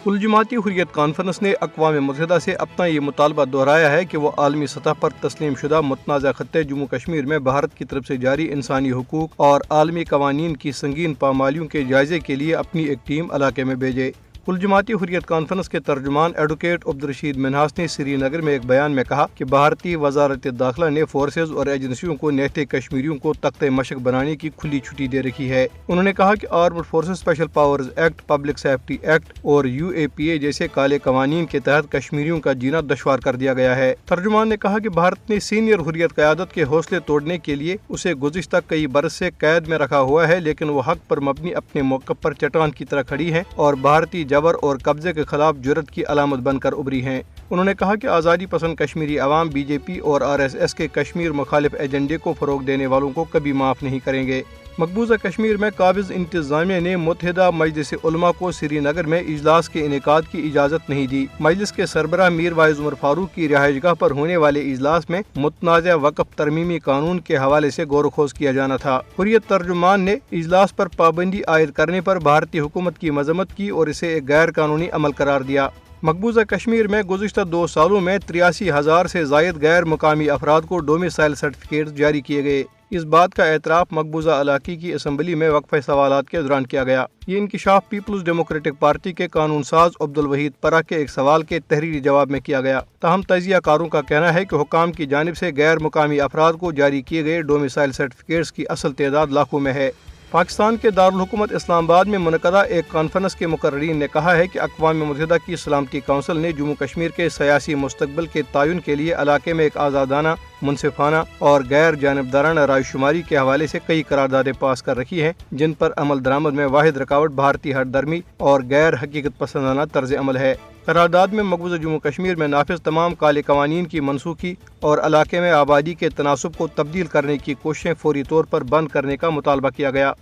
کل جماعتی حریت کانفرنس نے اقوام متحدہ سے اپنا یہ مطالبہ دہرایا ہے کہ وہ عالمی سطح پر تسلیم شدہ متنازع خطے جموں کشمیر میں بھارت کی طرف سے جاری انسانی حقوق اور عالمی قوانین کی سنگین پامالیوں کے جائزے کے لیے اپنی ایک ٹیم علاقے میں بھیجے۔ کل جماعتی حریت کانفرنس کے ترجمان ایڈوکیٹ عبدالرشید منہاس نے سری نگر میں ایک بیان میں کہا کہ بھارتی وزارت داخلہ نے فورسز اور ایجنسیوں کو نہتے کشمیریوں کو تختہ مشق بنانے کی کھلی چھٹی دے رکھی ہے۔ انہوں نے کہا کہ armed forces special powers act, public safety act اور UAPA جیسے کالے قوانین کے تحت کشمیریوں کا جینا دشوار کر دیا گیا ہے۔ ترجمان نے کہا کہ بھارت نے سینئر حریت قیادت کے حوصلے توڑنے کے لیے اسے گزشتہ کئی برس سے قید میں رکھا ہوا ہے، لیکن وہ حق پر مبنی اپنے موقف پر چٹان کی طرح کھڑی ہے اور بھارتی جبر اور قبضے کے خلاف جرأت کی علامت بن کر ابھری ہیں۔ انہوں نے کہا کہ آزادی پسند کشمیری عوام BJP اور RSS کے کشمیر مخالف ایجنڈے کو فروغ دینے والوں کو کبھی معاف نہیں کریں گے۔ مقبوضہ کشمیر میں قابض انتظامیہ نے متحدہ مجلس علماء کو سری نگر میں اجلاس کے انعقاد کی اجازت نہیں دی۔ مجلس کے سربراہ میر واعظ عمر فاروق کی رہائش گاہ پر ہونے والے اجلاس میں متنازع وقف ترمیمی قانون کے حوالے سے غور و خوض کیا جانا تھا۔ حریت ترجمان نے اجلاس پر پابندی عائد کرنے پر بھارتی حکومت کی مذمت کی اور اسے ایک غیر قانونی عمل قرار دیا۔ مقبوضہ کشمیر میں گزشتہ 2 سالوں میں 83,000 سے زائد غیر مقامی افراد کو ڈومیسائل سرٹیفکیٹ جاری کیے گئے۔ اس بات کا اعتراف مقبوضہ علاقے کی اسمبلی میں وقفہ سوالات کے دوران کیا گیا۔ یہ انکشاف پیپلز ڈیموکریٹک پارٹی کے قانون ساز عبدالوحید پرہ کے ایک سوال کے تحریری جواب میں کیا گیا۔ تاہم تجزیہ کاروں کا کہنا ہے کہ حکام کی جانب سے غیر مقامی افراد کو جاری کیے گئے ڈومیسائل سرٹیفکیٹس کی اصل تعداد لاکھوں میں ہے۔ پاکستان کے دارالحکومت اسلام آباد میں منعقدہ ایک کانفرنس کے مقررین نے کہا ہے کہ اقوام متحدہ کی سلامتی کونسل نے جموں کشمیر کے سیاسی مستقبل کے تعین کے لیے علاقے میں ایک آزادانہ، منصفانہ اور غیر جانبدارانہ رائے شماری کے حوالے سے کئی قراردادیں پاس کر رکھی ہیں، جن پر عمل درآمد میں واحد رکاوٹ بھارتی ہٹ درمی اور غیر حقیقت پسندانہ طرز عمل ہے۔ قرارداد میں مقبوضہ جموں کشمیر میں نافذ تمام کالے قوانین کی منسوخی اور علاقے میں آبادی کے تناسب کو تبدیل کرنے کی کوششیں فوری طور پر بند کرنے کا مطالبہ کیا گیا۔